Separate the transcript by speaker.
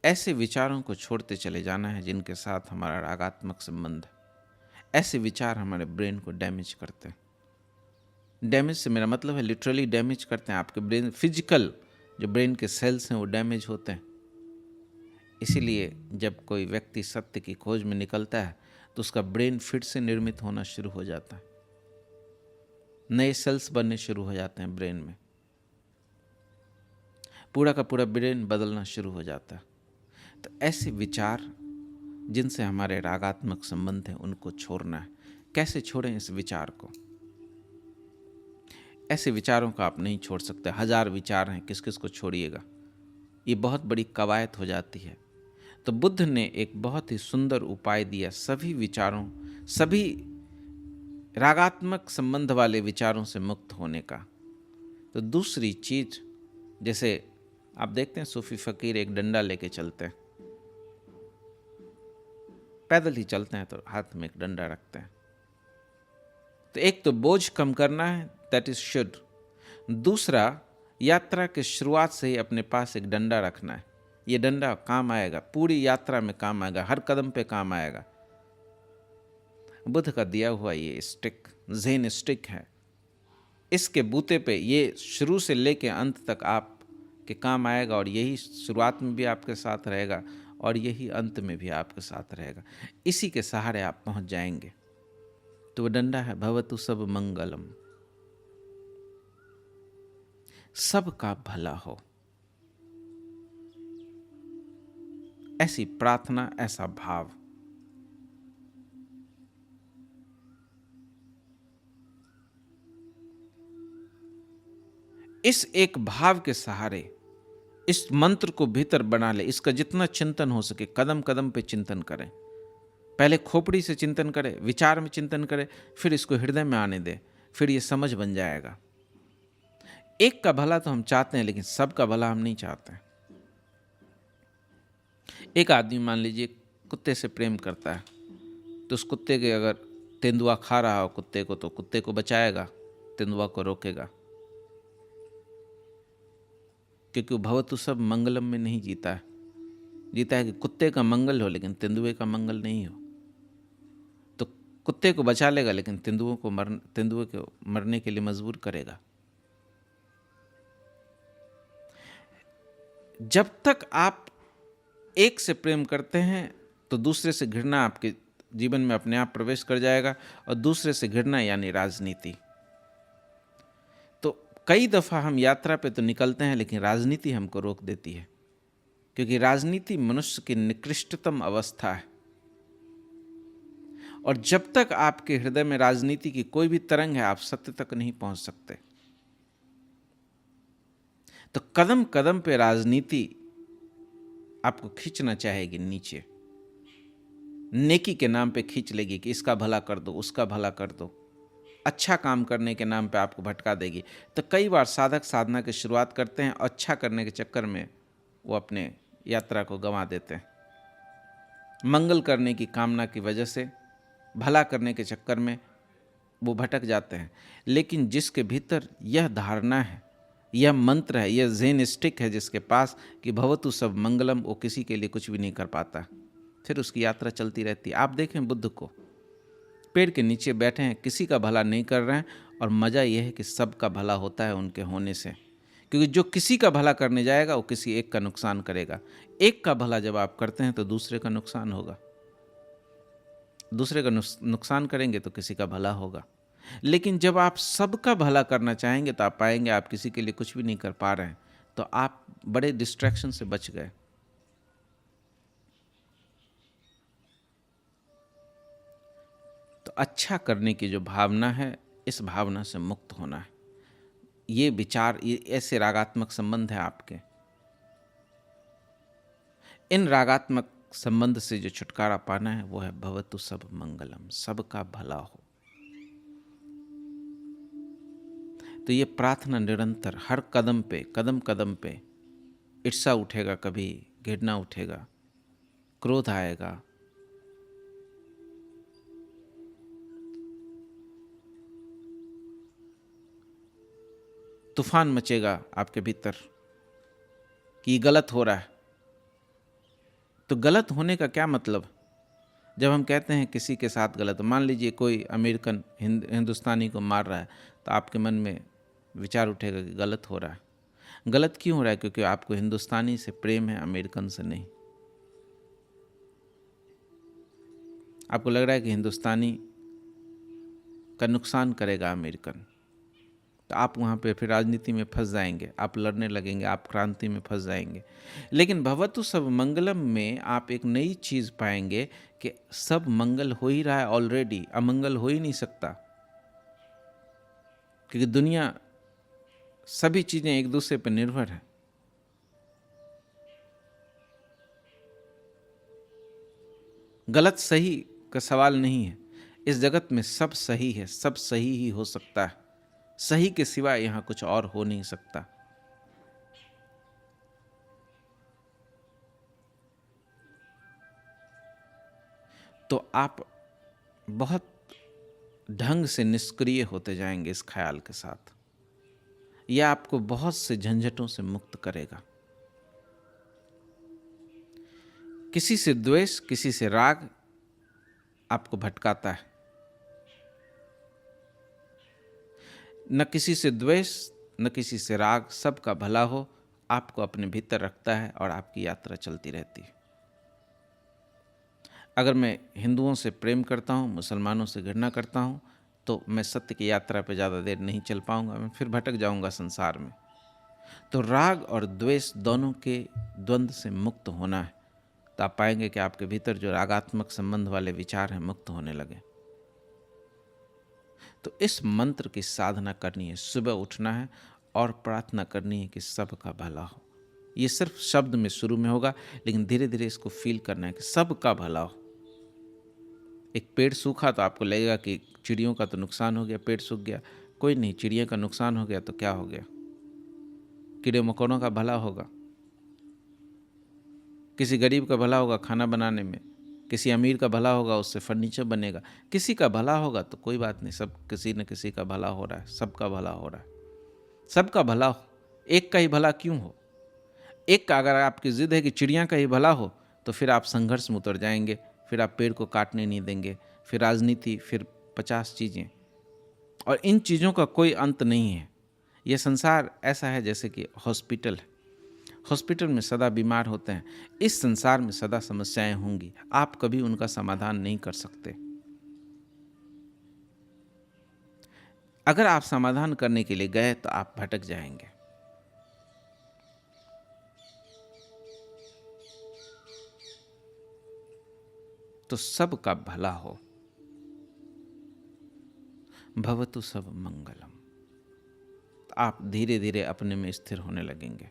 Speaker 1: ऐसे विचारों को छोड़ते चले जाना है जिनके साथ हमारा रागात्मक संबंध है। ऐसे विचार हमारे ब्रेन को डैमेज करते हैं। डैमेज से मेरा मतलब है लिटरली डैमेज करते हैं। आपके ब्रेन, फिजिकल जो ब्रेन के सेल्स हैं वो डैमेज होते हैं। इसीलिए जब कोई व्यक्ति सत्य की खोज में निकलता है तो उसका ब्रेन फिर से निर्मित होना शुरू हो जाता है, नए सेल्स बनने शुरू हो जाते हैं ब्रेन में, पूरा का पूरा ब्रेन बदलना शुरू हो जाता है। तो ऐसे विचार जिनसे हमारे रागात्मक संबंध हैं उनको छोड़ना है। कैसे छोड़ें इस विचार को? ऐसे विचारों को आप नहीं छोड़ सकते। 1000 विचार हैं, किस किस को छोड़िएगा? ये बहुत बड़ी कवायद हो जाती है। तो बुद्ध ने एक बहुत ही सुंदर उपाय दिया सभी विचारों, सभी रागात्मक संबंध वाले विचारों से मुक्त होने का। तो दूसरी चीज, जैसे आप देखते हैं सूफी फकीर एक डंडा लेके चलते हैं, पैदल ही चलते हैं तो हाथ में एक डंडा रखते हैं। तो एक तो बोझ कम करना है, दैट इज शुड। दूसरा, यात्रा के शुरुआत से ही अपने पास एक डंडा रखना है। ये डंडा काम आएगा, पूरी यात्रा में काम आएगा, हर कदम पे काम आएगा। बुद्ध का दिया हुआ ये स्टिक ज़ेन स्टिक है। इसके बूते पे ये शुरू से लेके अंत तक आप के काम आएगा, और यही शुरुआत में भी आपके साथ रहेगा और यही अंत में भी आपके साथ रहेगा। इसी के सहारे आप पहुंच जाएंगे। तो वो डंडा है भवतु सब मंगलम, सबका भला हो। ऐसी प्रार्थना, ऐसा भाव। इस एक भाव के सहारे इस मंत्र को भीतर बना ले। इसका जितना चिंतन हो सके कदम कदम पे चिंतन करें। पहले खोपड़ी से चिंतन करें, विचार में चिंतन करें, फिर इसको हृदय में आने दें, फिर ये समझ बन जाएगा। एक का भला तो हम चाहते हैं, लेकिन सबका भला हम नहीं चाहते। एक आदमी मान लीजिए कुत्ते से प्रेम करता है, तो उस कुत्ते के अगर तेंदुआ खा रहा हो कुत्ते को, तो कुत्ते को बचाएगा, तेंदुआ को रोकेगा, क्योंकि वो भवतु सब मंगलम में नहीं जीता है। जीता है कि कुत्ते का मंगल हो लेकिन तेंदुए का मंगल नहीं हो। तो कुत्ते को बचा लेगा लेकिन तेंदुए को मरने के लिए मजबूर करेगा। जब तक आप एक से प्रेम करते हैं तो दूसरे से घृणा आपके जीवन में अपने आप प्रवेश कर जाएगा, और दूसरे से घृणा यानी राजनीति। तो कई दफा हम यात्रा पे तो निकलते हैं, लेकिन राजनीति हमको रोक देती है, क्योंकि राजनीति मनुष्य की निकृष्टतम अवस्था है। और जब तक आपके हृदय में राजनीति की कोई भी तरंग है, आप सत्य तक नहीं पहुंच सकते। तो कदम कदम पे राजनीति आपको खींचना चाहेगी नीचे, नेकी के नाम पे खींच लेगी कि इसका भला कर दो, उसका भला कर दो। अच्छा काम करने के नाम पे आपको भटका देगी। तो कई बार साधक साधना की शुरुआत करते हैं, अच्छा करने के चक्कर में वो अपने यात्रा को गंवा देते हैं। मंगल करने की कामना की वजह से, भला करने के चक्कर में वो भटक जाते हैं। लेकिन जिसके भीतर यह धारणा है, यह मंत्र है, यह ज़ेन स्टिक है जिसके पास कि भवतु सब मंगलम, वो किसी के लिए कुछ भी नहीं कर पाता, फिर उसकी यात्रा चलती रहती है। आप देखें बुद्ध को, पेड़ के नीचे बैठे हैं, किसी का भला नहीं कर रहे हैं, और मज़ा यह है कि सबका भला होता है उनके होने से। क्योंकि जो किसी का भला करने जाएगा वो किसी एक का नुकसान करेगा। एक का भला जब आप करते हैं तो दूसरे का नुकसान होगा, दूसरे का नुकसान करेंगे तो किसी का भला होगा। लेकिन जब आप सबका भला करना चाहेंगे तो आप पाएंगे आप किसी के लिए कुछ भी नहीं कर पा रहे हैं, तो आप बड़े डिस्ट्रैक्शन से बच गए। तो अच्छा करने की जो भावना है, इस भावना से मुक्त होना है। ये विचार, ये ऐसे रागात्मक संबंध है आपके, इन रागात्मक संबंध से जो छुटकारा पाना है वो है भवतु सब मंगलम, सबका भला हो। तो ये प्रार्थना निरंतर, हर कदम पे, कदम कदम पे ईर्ष्या उठेगा, कभी घृणा उठेगा, क्रोध आएगा, तूफान मचेगा आपके भीतर कि ये गलत हो रहा है, तो गलत होने का क्या मतलब? जब हम कहते हैं किसी के साथ गलत, मान लीजिए कोई अमेरिकन हिंदुस्तानी को मार रहा है, तो आपके मन में विचार उठेगा कि गलत हो रहा है। गलत क्यों हो रहा है? क्योंकि आपको हिंदुस्तानी से प्रेम है, अमेरिकन से नहीं। आपको लग रहा है कि हिंदुस्तानी का नुकसान करेगा अमेरिकन, तो आप वहाँ पे फिर राजनीति में फंस जाएंगे, आप लड़ने लगेंगे, आप क्रांति में फंस जाएंगे। लेकिन भवतु सब मंगलम में आप एक नई चीज़ पाएंगे कि सब मंगल हो ही रहा है ऑलरेडी, अमंगल हो ही नहीं सकता, क्योंकि दुनिया सभी चीज़ें एक दूसरे पर निर्भर है। गलत सही का सवाल नहीं है, इस जगत में सब सही है, सब सही ही हो सकता है, सही के सिवा यहां कुछ और हो नहीं सकता। तो आप बहुत ढंग से निष्क्रिय होते जाएंगे इस ख्याल के साथ। यह आपको बहुत से झंझटों से मुक्त करेगा। किसी से द्वेष, किसी से राग आपको भटकाता है। न किसी से द्वेष, न किसी से राग, सबका भला हो आपको अपने भीतर रखता है और आपकी यात्रा चलती रहती है। अगर मैं हिंदुओं से प्रेम करता हूँ, मुसलमानों से घृणा करता हूँ, तो मैं सत्य की यात्रा पे ज़्यादा देर नहीं चल पाऊँगा, मैं फिर भटक जाऊँगा संसार में। तो राग और द्वेष दोनों के द्वंद्व से मुक्त होना है, तो आप पाएंगे कि आपके भीतर जो रागात्मक संबंध वाले विचार हैं मुक्त होने लगे। तो इस मंत्र की साधना करनी है, सुबह उठना है और प्रार्थना करनी है कि सबका भला हो। ये सिर्फ शब्द में शुरू में होगा, लेकिन धीरे धीरे इसको फील करना है कि सबका भला हो। एक पेड़ सूखा तो आपको लगेगा कि चिड़ियों का तो नुकसान हो गया, पेड़ सूख गया। कोई नहीं, चिड़िया का नुकसान हो गया तो क्या हो गया, कीड़े मकोड़ों का भला होगा। किसी गरीब का भला होगा खाना बनाने में, किसी अमीर का भला होगा उससे फर्नीचर बनेगा। किसी का भला होगा तो कोई बात नहीं, सब किसी न किसी का भला हो रहा है, सबका भला हो रहा है। सबका भला हो, एक का ही भला क्यों हो? एक का अगर आपकी जिद है कि चिड़िया का ही भला हो, तो फिर आप संघर्ष में उतर जाएंगे, फिर आप पेड़ को काटने नहीं देंगे, फिर राजनीति, फिर 50 चीज़ें, और इन चीज़ों का कोई अंत नहीं है। यह संसार ऐसा है जैसे कि हॉस्पिटल है, हॉस्पिटल में सदा बीमार होते हैं। इस संसार में सदा समस्याएं होंगी, आप कभी उनका समाधान नहीं कर सकते। अगर आप समाधान करने के लिए गए तो आप भटक जाएंगे। तो सबका भला हो, भवतु सब मंगलम। आप धीरे धीरे अपने में स्थिर होने लगेंगे।